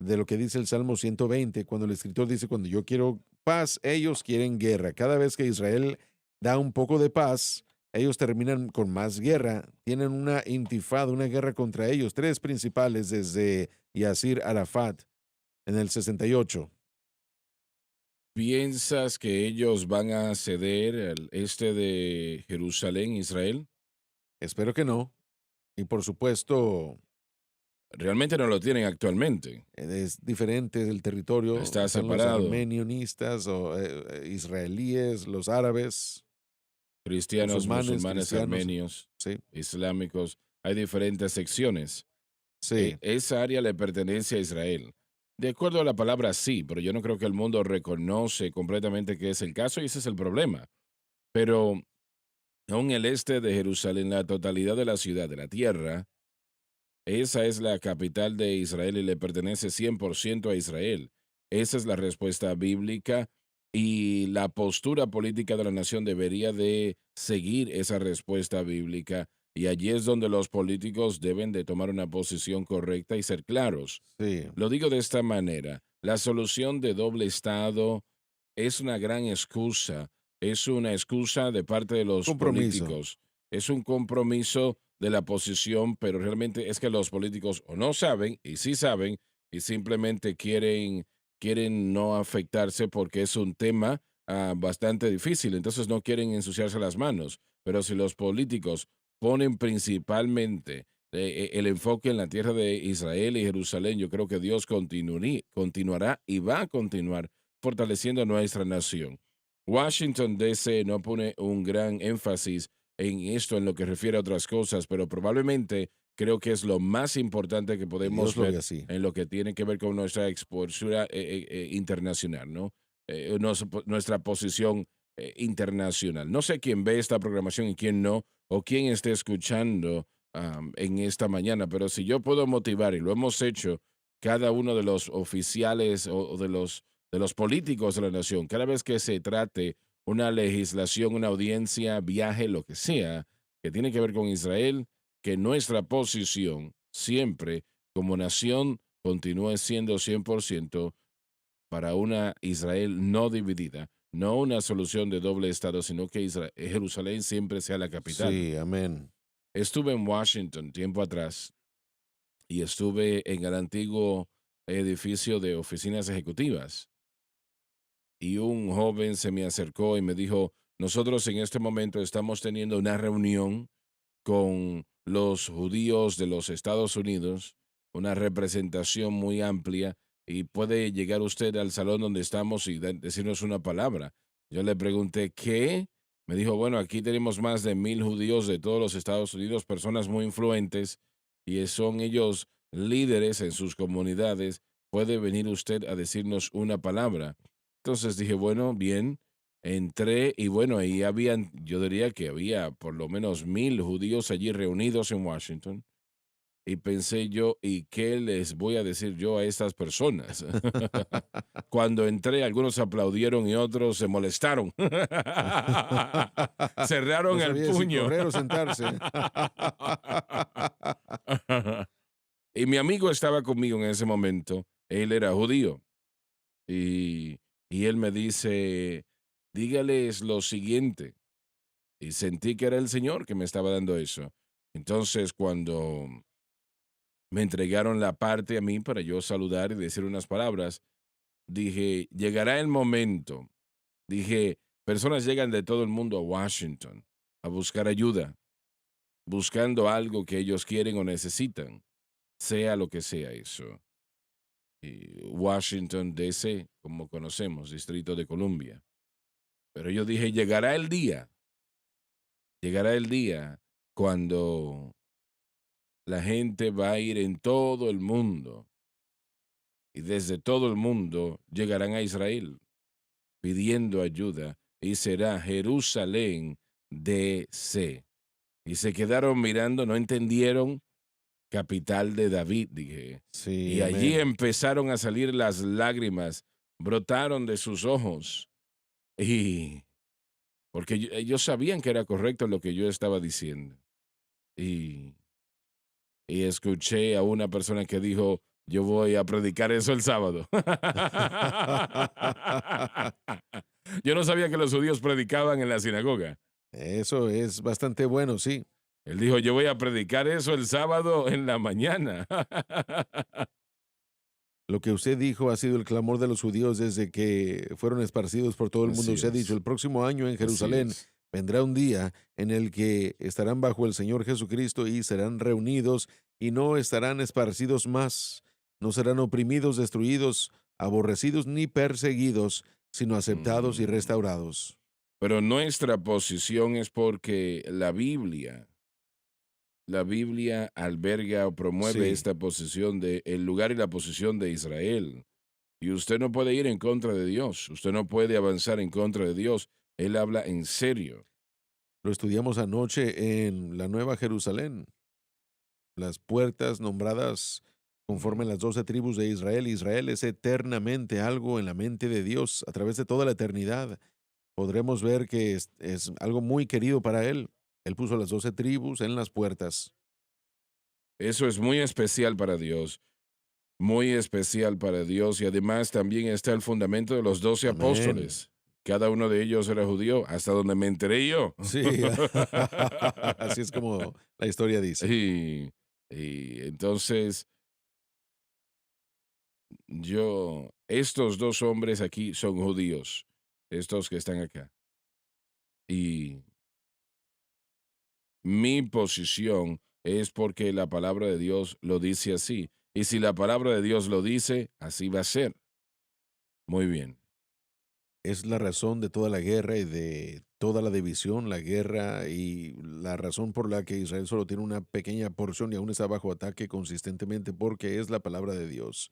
lo que dice el Salmo 120, cuando el escritor dice, cuando yo quiero paz, ellos quieren guerra. Cada vez que Israel da un poco de paz, ellos terminan con más guerra. Tienen una intifada, una guerra contra ellos. Tres principales desde Yasir Arafat en el 68. ¿Piensas que ellos van a ceder al este de Jerusalén, Israel? Espero que no. Y por supuesto, Realmente no lo tienen actualmente. es diferente el territorio. Está Están los separado. armenionistas o israelíes, los árabes, Cristianos, musulmanes, musulmanes, cristianos. armenios, Sí, islámicos. Hay diferentes secciones. sí, Esa área le pertenece a Israel. De acuerdo a la palabra, sí, pero yo no creo que el mundo reconoce completamente que es el caso y ese es el problema. Pero aún el este de Jerusalén, la totalidad de la ciudad, de la tierra, esa es la capital de Israel y le pertenece 100% a Israel. Esa es la respuesta bíblica y la postura política de la nación debería de seguir esa respuesta bíblica. Y allí es donde los políticos deben de tomar una posición correcta y ser claros. sí. Lo digo de esta manera, la solución de doble Estado es una gran excusa, es una excusa de parte de los Compromiso. políticos, es un compromiso de la posición, pero realmente es que los políticos o no saben, y sí saben, y simplemente quieren no afectarse porque es un tema bastante difícil, entonces no quieren ensuciarse las manos, pero si los políticos ponen principalmente el enfoque en la tierra de Israel y Jerusalén, yo creo que Dios continuará y va a continuar fortaleciendo nuestra nación. Washington, D.C. no pone un gran énfasis en esto en lo que refiere a otras cosas, pero probablemente creo que es lo más importante que Y podemos Dios lo ve ver así. en lo que tiene que ver con nuestra expostura internacional, ¿no? Nuestra posición internacional. No sé quién ve esta programación y quién no, o quién esté escuchando en esta mañana, pero si yo puedo motivar, y lo hemos hecho cada uno de los oficiales o de los políticos de la nación, cada vez que se trate una legislación, una audiencia, viaje, lo que sea, que tiene que ver con Israel, que nuestra posición siempre como nación continúe siendo 100% para una Israel no dividida, no una solución de doble Estado, sino que Jerusalén siempre sea la capital. Sí, amén. Estuve en Washington tiempo atrás y estuve en el antiguo edificio de oficinas ejecutivas y un joven se me acercó y me dijo, nosotros en este momento estamos teniendo una reunión con los judíos de los Estados Unidos, una representación muy amplia, y puede llegar usted al salón donde estamos y decirnos una palabra. Yo le pregunté, ¿qué? Me dijo, bueno, aquí tenemos más de 1,000 judíos de todos los Estados Unidos, personas muy influentes, y son ellos líderes en sus comunidades. ¿Puede venir usted a decirnos una palabra? Entonces dije, bueno, bien. Entré y bueno, ahí habían, yo diría que había por lo menos 1,000 judíos allí reunidos en Washington. Y pensé yo, ¿y qué les voy a decir yo a estas personas? Cuando entré, algunos aplaudieron y otros se molestaron. No Cerraron el sabía si puño. correr o sentarse. Y mi amigo estaba conmigo en ese momento. Él era judío. Y, y él me dice, dígales lo siguiente. Y sentí que era el Señor que me estaba dando eso. Entonces, cuando me entregaron la parte a mí para yo saludar y decir unas palabras, dije, llegará el momento. Dije, personas llegan de todo el mundo a Washington a buscar ayuda, buscando algo que ellos quieren o necesitan, sea lo que sea eso. Y Washington, D.C., como conocemos, Distrito de Columbia. Pero yo dije, llegará el día cuando la gente va a ir en todo el mundo y desde todo el mundo llegarán a Israel pidiendo ayuda y será Jerusalén DC. Y se quedaron mirando, no entendieron, capital de David, dije. Sí, Y allí amén. empezaron a salir las lágrimas, brotaron de sus ojos. Y porque ellos sabían que era correcto lo que yo estaba diciendo. Y y escuché a una persona que dijo, yo voy a predicar eso el sábado. Yo no sabía que los judíos predicaban en la sinagoga. Eso es bastante bueno, sí. Él dijo, yo voy a predicar eso el sábado en la mañana. Lo que usted dijo ha sido el clamor de los judíos desde que fueron esparcidos por todo el mundo. Así Usted ha dicho, es, el próximo año en así Jerusalén es. vendrá un día en el que estarán bajo el Señor Jesucristo y serán reunidos y no estarán esparcidos más. No serán oprimidos, destruidos, aborrecidos ni perseguidos, sino aceptados y Mm. restaurados. Pero nuestra posición es porque la Biblia alberga o promueve Sí, esta posición de el lugar y la posición de Israel. Y usted no puede ir en contra de Dios, usted no puede avanzar en contra de Dios. Él habla en serio. lo estudiamos anoche en la Nueva Jerusalén. Las puertas nombradas conforme Mm. las 12 tribus de Israel. Israel es eternamente algo en la mente de Dios a través de toda la eternidad. Podremos ver que es algo muy querido para Él. Él puso las 12 tribus en las puertas. Eso es muy especial para Dios, muy especial para Dios. Y además también está el fundamento de los 12 Amén. apóstoles. Cada uno de ellos era judío, hasta donde me enteré yo. Sí, así es como la historia dice. y, y entonces estos dos hombres aquí son judíos, estos que están acá. Y mi posición es porque la palabra de Dios lo dice así. Y si la palabra de Dios lo dice, así va a ser. Muy bien. Es la razón de toda la guerra y de toda la división, la guerra y la razón por la que Israel solo tiene una pequeña porción y aún está bajo ataque consistentemente porque es la palabra de Dios.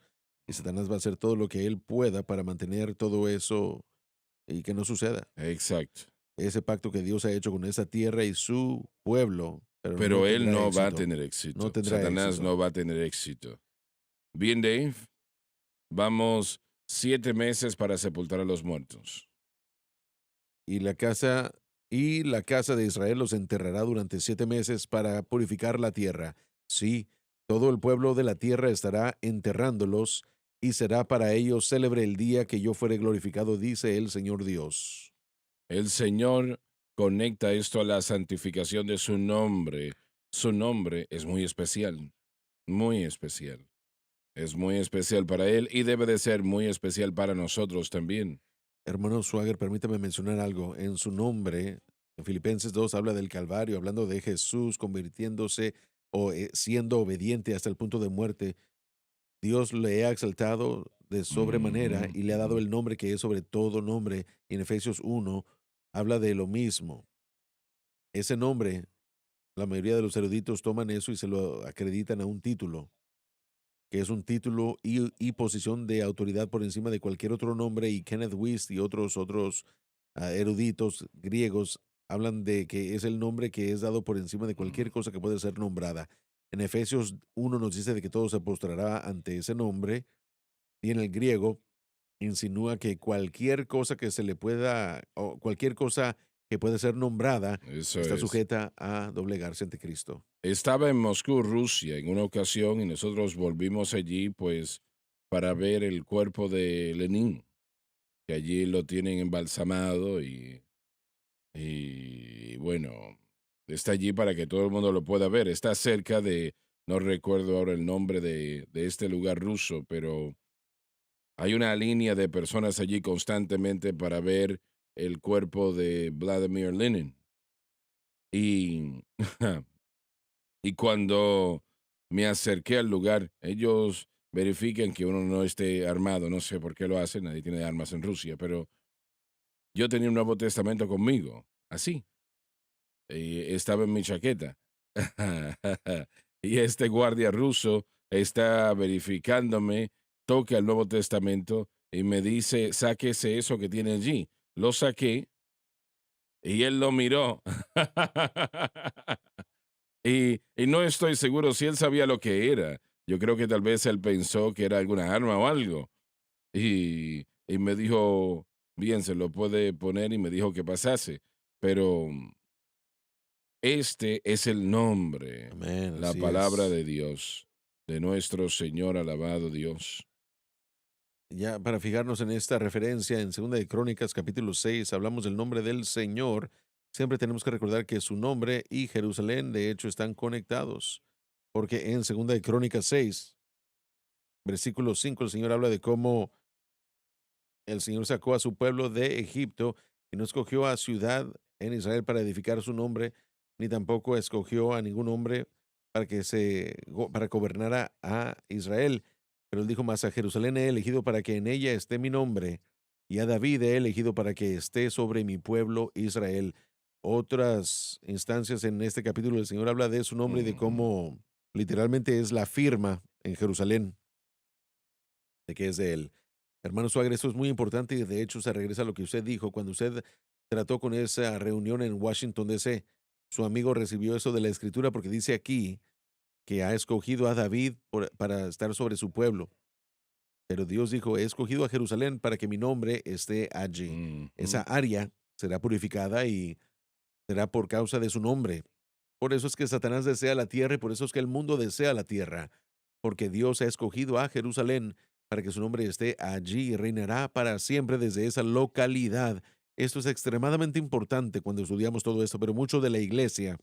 Y Satanás va a hacer todo lo que él pueda para mantener todo eso y que no suceda. Exacto. Ese pacto que Dios ha hecho con esa tierra y su pueblo, pero no Pero él tendrá no va a éxito. tener No éxito. tendrá Satanás éxito. no va a tener éxito. Bien, Dave, vamos 7 meses para sepultar a los muertos. Y la casa de Israel los enterrará durante 7 meses para purificar la tierra. Sí, todo el pueblo de la tierra estará enterrándolos, y será para ellos célebre el día que yo fuere glorificado, dice el Señor Dios. El Señor conecta esto a la santificación de su nombre. Su nombre es muy especial, muy especial. Es muy especial para Él y debe de ser muy especial para nosotros también. Hermano Swagger, permítame mencionar algo. En su nombre, en Filipenses 2 habla del Calvario, hablando de Jesús convirtiéndose o siendo obediente hasta el punto de muerte. Dios le ha exaltado de sobremanera Ujú, y le ha dado ujú. el nombre que es sobre todo nombre. Y en Efesios 1 habla de lo mismo. Ese nombre, la mayoría de los eruditos toman eso y se lo acreditan a un título, que es un título y posición de autoridad por encima de cualquier otro nombre. Y Kenneth Wuest y otros eruditos griegos hablan de que es el nombre que es dado por encima de cualquier Mm. cosa que puede ser nombrada. En Efesios 1 nos dice de que todo se postrará ante ese nombre, y en el griego insinúa que cualquier cosa que se le pueda, o cualquier cosa que puede ser nombrada, Eso está es. sujeta a doblegarse ante Cristo. Estaba en Moscú, Rusia, en una ocasión y nosotros volvimos allí, pues, para ver el cuerpo de Lenin, que allí lo tienen embalsamado y bueno, está allí para que todo el mundo lo pueda ver. Está cerca de, no recuerdo ahora el nombre de este lugar ruso, pero hay una línea de personas allí constantemente para ver el cuerpo de Vladimir Lenin. Y, y cuando me acerqué al lugar, ellos verifican que uno no esté armado. No sé por qué lo hacen, nadie tiene armas en Rusia, pero yo tenía un Nuevo Testamento conmigo, así. Y estaba en mi chaqueta. Y este guardia ruso está verificándome, toca el Nuevo Testamento y me dice, sáquese eso que tiene allí. Lo saqué y él lo miró. Y no estoy seguro si él sabía lo que era. Yo creo que tal vez él pensó que era alguna arma o algo. Y me dijo, bien, se lo puede poner y me dijo que pasase. Pero este es el nombre, Amén, la así palabra es. de Dios, de nuestro Señor alabado Dios. Ya para fijarnos en esta referencia en Segunda de Crónicas, capítulo 6, hablamos del nombre del Señor. Siempre tenemos que recordar que su nombre y Jerusalén, de hecho, están conectados, porque en Segunda de Crónicas 6 Versículo 5, el Señor habla de cómo el Señor sacó a su pueblo de Egipto y no escogió a ciudad en Israel para edificar su nombre, ni tampoco escogió a ningún hombre para gobernara a Israel. Pero él dijo más: a Jerusalén he elegido para que en ella esté mi nombre, y a David he elegido para que esté sobre mi pueblo Israel. Otras instancias en este capítulo el Señor habla de su nombre y de cómo literalmente es la firma en Jerusalén de que es de él. Hermano Suárez, esto es muy importante y de hecho se regresa a lo que usted dijo cuando usted trató con esa reunión en Washington, D.C. Su amigo recibió eso de la escritura porque dice aquí que ha escogido a David para estar sobre su pueblo. Pero Dios dijo: he escogido a Jerusalén para que mi nombre esté allí. Esa área será purificada y será por causa de su nombre. Por eso es que Satanás desea la tierra y por eso es que el mundo desea la tierra, porque Dios ha escogido a Jerusalén para que su nombre esté allí y reinará para siempre desde esa localidad. Esto es extremadamente importante cuando estudiamos todo esto, pero mucho de la iglesia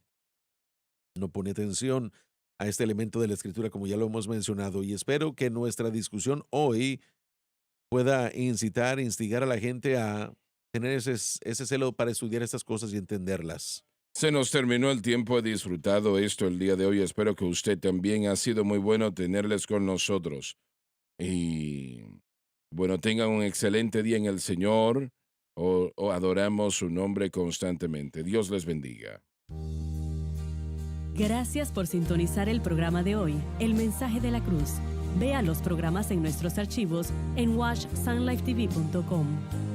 no pone atención a este elemento de la escritura, como ya lo hemos mencionado, y espero que nuestra discusión hoy pueda instigar a la gente a tener ese celo para estudiar estas cosas y entenderlas. Se nos terminó el tiempo. He disfrutado esto el día de hoy. Espero que usted también. Ha sido muy bueno tenerles con nosotros. Y bueno, tengan un excelente día en el Señor. O adoramos su nombre constantemente. Dios les bendiga. Gracias por sintonizar el programa de hoy, El Mensaje de la Cruz. Vea los programas en nuestros archivos en watchsunlifetv.com.